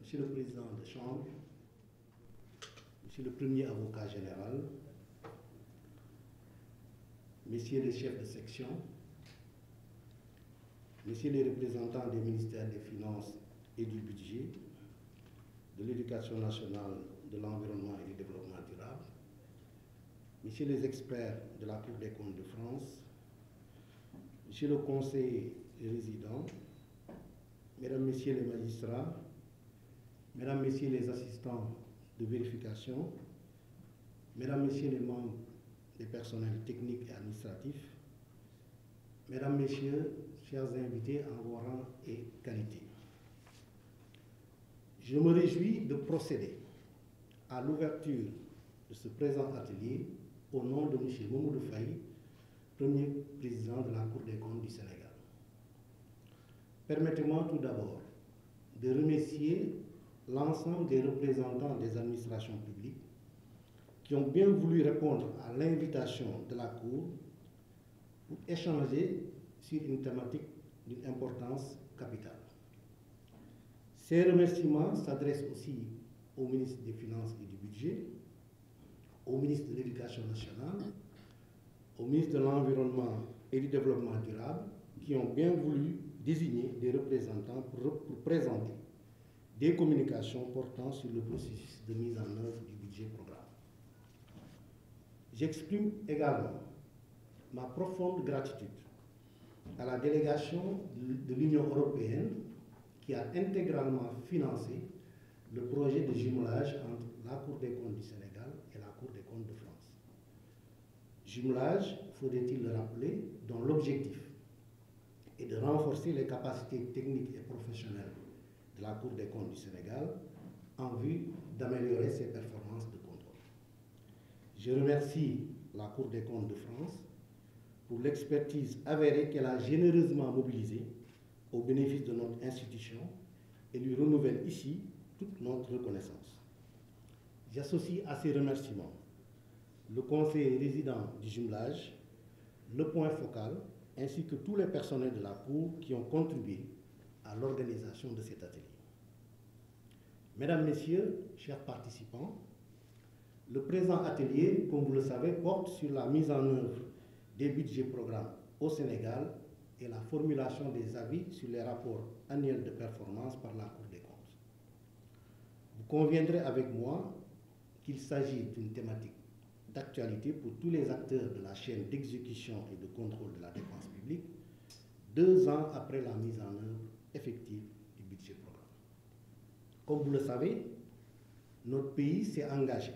Monsieur le Président de Chambre, Monsieur le Premier Avocat Général, Messieurs les chefs de section, Messieurs les représentants des ministères des Finances et du Budget, de l'Éducation nationale, de l'Environnement et du Développement durable, Messieurs les experts de la Cour des comptes de France, Monsieur le conseiller résident, Mesdames, Messieurs les magistrats, Mesdames, Messieurs les assistants de vérification, Mesdames, Messieurs les membres des personnels techniques et administratifs, Mesdames, Messieurs, chers invités en vos rangs et qualités. Je me réjouis de procéder à l'ouverture de ce présent atelier au nom de M. Mamoudou Faye, premier président de la Cour des comptes du Sénégal. Permettez-moi tout d'abord de remercier l'ensemble des représentants des administrations publiques qui ont bien voulu répondre à l'invitation de la Cour pour échanger sur une thématique d'une importance capitale. Ces remerciements s'adressent aussi au ministre des Finances et du Budget, au ministre de l'Éducation nationale, au ministre de l'Environnement et du Développement durable, qui ont bien voulu désigner des représentants pour présenter des communications portant sur le processus de mise en œuvre du budget programme. J'exprime également ma profonde gratitude à la délégation de l'Union européenne qui a intégralement financé le projet de jumelage entre la Cour des comptes du Sénégal et la Cour des comptes de France. Jumelage, faudrait-il le rappeler, dont l'objectif est de renforcer les capacités techniques et professionnelles de la Cour des comptes du Sénégal en vue d'améliorer ses performances de contrôle. Je remercie la Cour des comptes de France pour l'expertise avérée qu'elle a généreusement mobilisée au bénéfice de notre institution et lui renouvelle ici toute notre reconnaissance. J'associe à ces remerciements le conseiller résident du jumelage, le point focal, ainsi que tous les personnels de la Cour qui ont contribué à l'organisation de cet atelier. Mesdames, Messieurs, chers participants, le présent atelier, comme vous le savez, porte sur la mise en œuvre des budgets programmes au Sénégal et la formulation des avis sur les rapports annuels de performance par la Cour des comptes. Vous conviendrez avec moi qu'il s'agit d'une thématique d'actualité pour tous les acteurs de la chaîne d'exécution et de contrôle de la dépense publique, 2 ans après la mise en œuvre effective du budget programme. Comme vous le savez, notre pays s'est engagé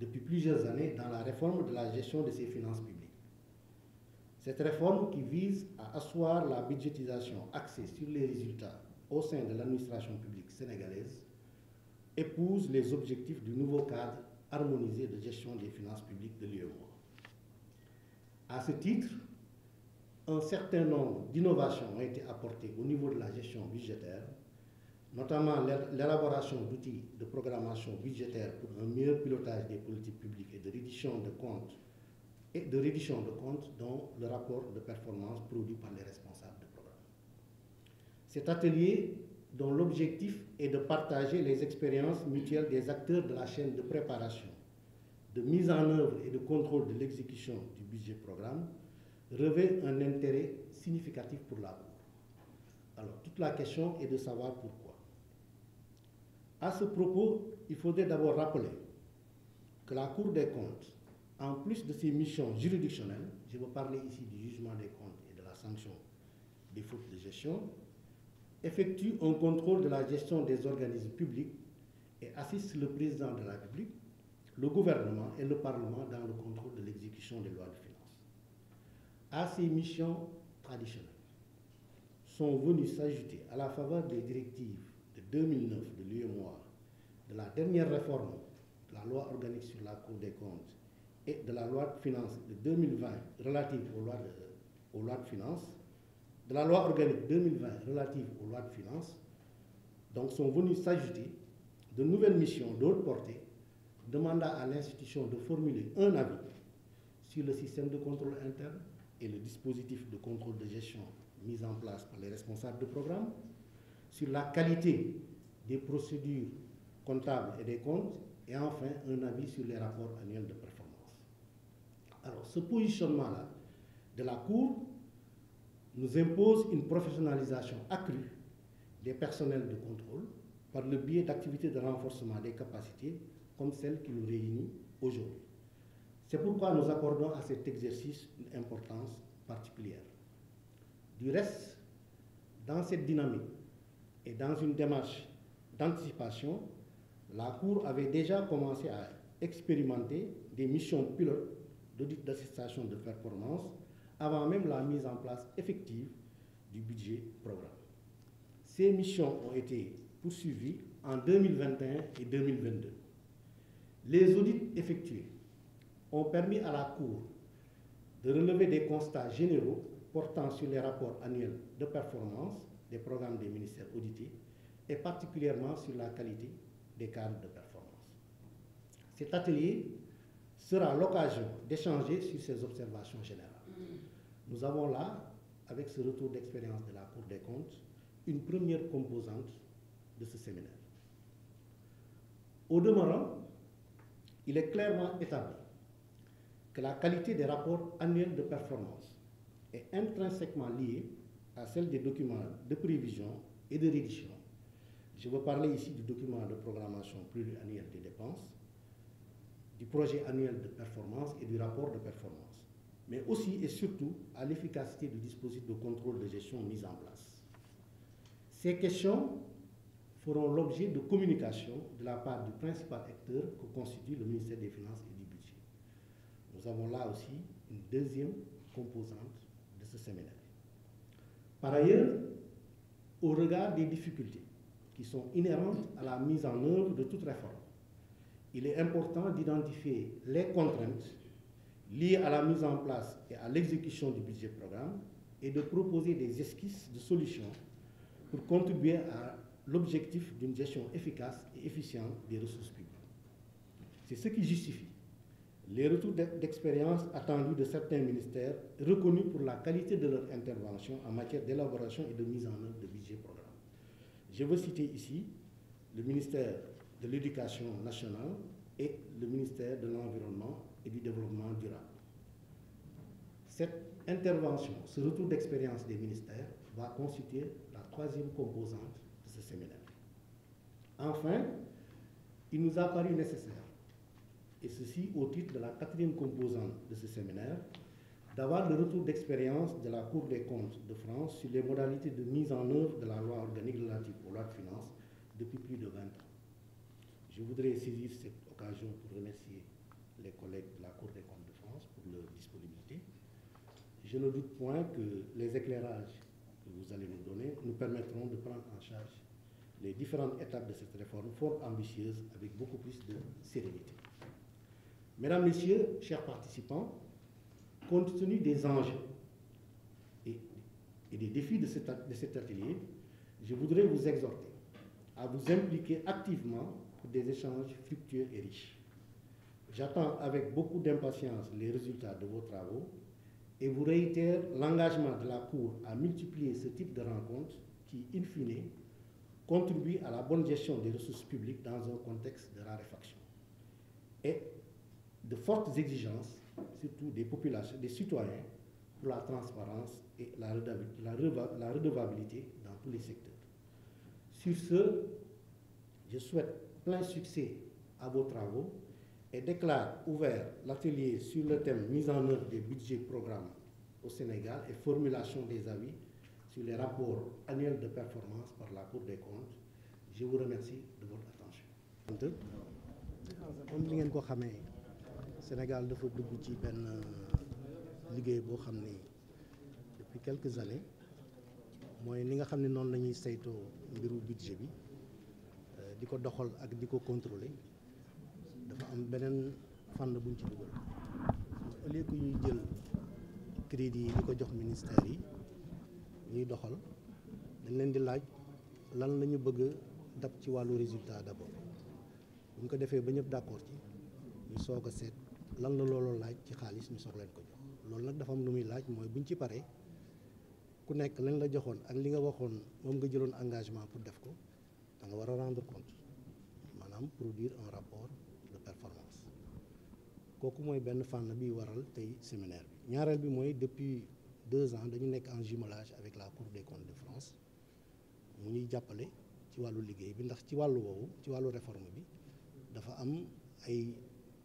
depuis plusieurs années dans la réforme de la gestion de ses finances publiques. Cette réforme qui vise à asseoir la budgétisation axée sur les résultats au sein de l'administration publique sénégalaise épouse les objectifs du nouveau cadre harmonisé de gestion des finances publiques de l'UEMOA. À ce titre, un certain nombre d'innovations ont été apportées au niveau de la gestion budgétaire, notamment l'élaboration d'outils de programmation budgétaire pour un meilleur pilotage des politiques publiques et de reddition de comptes, dont le rapport de performance produit par les responsables de programme. Cet atelier, dont l'objectif est de partager les expériences mutuelles des acteurs de la chaîne de préparation, de mise en œuvre et de contrôle de l'exécution du budget programme, revêt un intérêt significatif pour la Cour. Alors, toute la question est de savoir pourquoi. À ce propos, il faudrait d'abord rappeler que la Cour des comptes, en plus de ses missions juridictionnelles, je veux parler ici du jugement des comptes et de la sanction des fautes de gestion, effectue un contrôle de la gestion des organismes publics et assiste le président de la République, le gouvernement et le Parlement dans le contrôle de l'exécution des lois de finances. À ces missions traditionnelles sont venues s'ajouter, à la faveur des directives de 2009 de l'UEMOA, de la dernière réforme de la loi organique sur la Cour des comptes et de la loi de finances de 2020 relative aux lois de finances, de la loi organique 2020 relative aux lois de finances, donc sont venus s'ajouter de nouvelles missions d'autre portée, demandant à l'institution de formuler un avis sur le système de contrôle interne et le dispositif de contrôle de gestion mis en place par les responsables de programme, sur la qualité des procédures comptables et des comptes, et enfin un avis sur les rapports annuels de performance. Alors, ce positionnement-là de la Cour nous impose une professionnalisation accrue des personnels de contrôle par le biais d'activités de renforcement des capacités comme celle qui nous réunit aujourd'hui. C'est pourquoi nous accordons à cet exercice une importance particulière. Du reste, dans cette dynamique et dans une démarche d'anticipation, la Cour avait déjà commencé à expérimenter des missions pilotes d'audit d'assistation de performance avant même la mise en place effective du budget programme. Ces missions ont été poursuivies en 2021 et 2022. Les audits effectués ont permis à la Cour de relever des constats généraux portant sur les rapports annuels de performance des programmes des ministères audités et particulièrement sur la qualité des cadres de performance. Cet atelier sera l'occasion d'échanger sur ces observations générales. Nous avons là, avec ce retour d'expérience de la Cour des comptes, une première composante de ce séminaire. Au demeurant, il est clairement établi que la qualité des rapports annuels de performance est intrinsèquement liée à celle des documents de prévision et de rédition. Je veux parler ici du document de programmation pluriannuelle des dépenses, du projet annuel de performance et du rapport de performance, mais aussi et surtout à l'efficacité du dispositif de contrôle de gestion mis en place. Ces questions feront l'objet de communication de la part du principal acteur que constitue le ministère des Finances et du Budget. Nous avons là aussi une deuxième composante de ce séminaire. Par ailleurs, au regard des difficultés qui sont inhérentes à la mise en œuvre de toute réforme, il est important d'identifier les contraintes liées à la mise en place et à l'exécution du budget programme et de proposer des esquisses de solutions pour contribuer à l'objectif d'une gestion efficace et efficiente des ressources publiques. C'est ce qui justifie les retours d'expérience attendus de certains ministères reconnus pour la qualité de leur intervention en matière d'élaboration et de mise en œuvre de budget programme. Je veux citer ici le ministère de l'Éducation nationale et le ministère de l'Environnement et du Développement durable. Cette intervention, ce retour d'expérience des ministères va constituer la troisième composante de ce séminaire. Enfin, il nous a paru nécessaire, et ceci au titre de la quatrième composante de ce séminaire, d'avoir le retour d'expérience de la Cour des comptes de France sur les modalités de mise en œuvre de la loi organique relative aux lois de finances depuis plus de 20 ans. Je voudrais saisir cette occasion pour remercier les collègues de la Cour des comptes de France pour leur disponibilité. Je ne doute point que les éclairages que vous allez nous donner nous permettront de prendre en charge les différentes étapes de cette réforme fort ambitieuse avec beaucoup plus de sérénité. Mesdames, Messieurs, chers participants, compte tenu des enjeux et des défis de cet atelier, je voudrais vous exhorter à vous impliquer activement pour des échanges fructueux et riches. J'attends avec beaucoup d'impatience les résultats de vos travaux et vous réitère l'engagement de la Cour à multiplier ce type de rencontres qui, in fine, contribuent à la bonne gestion des ressources publiques dans un contexte de raréfaction et de fortes exigences, surtout des populations, des citoyens, pour la transparence et la redevabilité dans tous les secteurs. Sur ce, je souhaite plein succès à vos travaux et déclare ouvert l'atelier sur le thème mise en œuvre des budgets programmes au Sénégal et formulation des avis sur les rapports annuels de performance par la Cour des comptes. Je vous remercie de votre attention. Comme li ngeen ko xamee, Sénégal dafa dugg ci benn liggéey boo xam ne depuis quelques années mooy ni nga xam ne noonu la ñuy saytoo mbiru budget bi di ko doxal ak di ko contrôler dafa am beneen fànn buñ ci dugal au lieu que ñuy jël crédit yi di ko jox ministères yi ñuy doxal dañ leen di laaj lan la ñu bëgg dab ci wàllu résultat d'abord bu ñu ko defee ba ñëpp d'accord ci ñu soog a seet lan la loolu laaj ci xaalis ñu soog leen ko jox loolu nag dafa am lu muy laaj mooy buñ ci paree ku nekk lañ la joxoon ak li nga waxoon moom nga jëloon engagement pour def ko da nga war a rendre compte maanaam produire un rapport de performance kooku mooy benn fànn bi waral tey séminaire bi. ñaareel bi mooy depuis 2 ans dañu nekk en jumelage avec la Cour des comptes de France mu ñuy jàppale ci wàllu liggéey bi ndax ci wàllu woowu ci wàllu réforme bi dafa am ay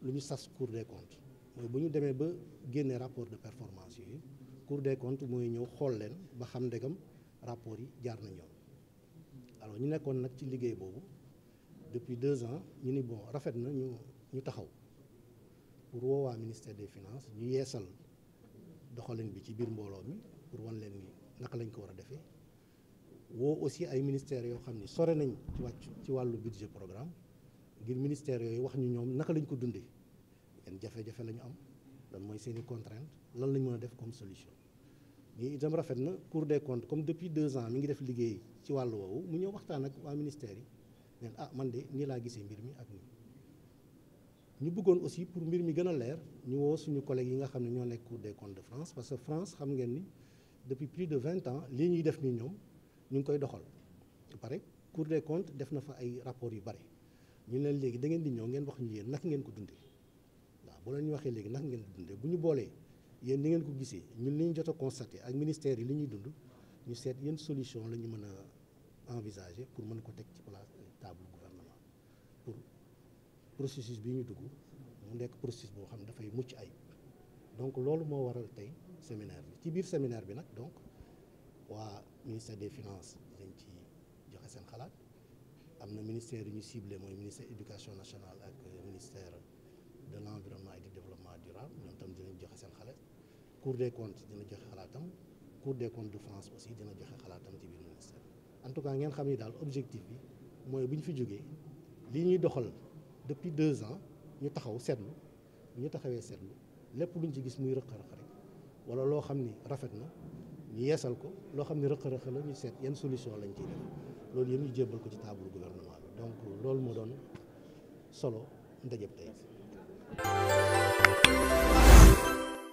lu ñu sas Cour des comptes mooy bu ñu demee ba génne rapport de performance yooyu Cour des comptes mooy ñëw xool leen ba xam ndegam rapport yi jaar na ñoom. alors ñu nekkoon nag ci liggéey boobu depuis 2 ans ñu ni bon rafet na ñu taxaw pour woowaa ministère des finances ñu yeesal doxalin bi ci biir mbooloo mi pour wan leen ni naka lañ ko war a defee woo aussi ay ministères yoo xam ni sore nañ ci wàllu budget programme ngir ministères yooyu wax ñu ñoom naka lañ ko dundee yan jafe-jafe la ñu am lan mooy seen i contrainte lan lañ mën a def comme solution. mais itam rafet na Cour des comptes comme depuis 2 ans mi ngi def liggéey ci wàllu woowu mu ñëw waxtaan ak waa ministères yi neen man de nii laa gisee mbir mi ak nii ñu bëggoon aussi pour mbir mi gën a leer ñu woo suñu collègues yi nga xam ne ñoo nekk Cour des comptes de France parce que France xam ngeen ni depuis plus de 20 ans lii ñuy def nii ñoom ñu ngi koy doxal ba pare Cour des comptes def na fa ay rapports yu bare ñu leen léegi da ngeen di ñëw ngeen wax ñu yéen naka ngeen ko dundee waaw bu leen ñu waxee léegi naka ngeen ko dundee bu ñu boolee yéen ni ngeen ko gisee ñun li ñu jot a constaté ak ministère yi li ñuy dund ñu seet yenn solution la ñu mën a envisager pour mën ko teg ci place table gouvernement pour processus bi ñu dugg mu nekk processus boo xam ne dafay mucc ayib donc loolu moo waral tey séminaire bi ci biir séminaire bi nag donc waa ministère des finances dañ ci joxe seen xalaat am na ministère yu ñu ciblé mooy ministère éducation nationale ak ministère de l'environnement et du développement durable ñoom tam dinañ joxe seen xalaat Cour des comptes dina joxe xalaatam Cour des comptes de France aussi dina joxe xalaatam ci biir ministère en tout cas ngeen xam ni daal objectif bi mooy bu ñu fi jógee lii ñuy doxal depuis 2 ans ñu taxaw seetlu bu ñu taxawee seetlu lépp luñ ci gis muy rëq-rëq rek wala loo xam ni rafet na ñu yeesal ko loo xam ni rëq-rëq la ñu seet yan solution lañ ciy def loolu yëpp ñu jébbal ko ci table gouvernement bi donc loolu moo doon solo ndajeb tey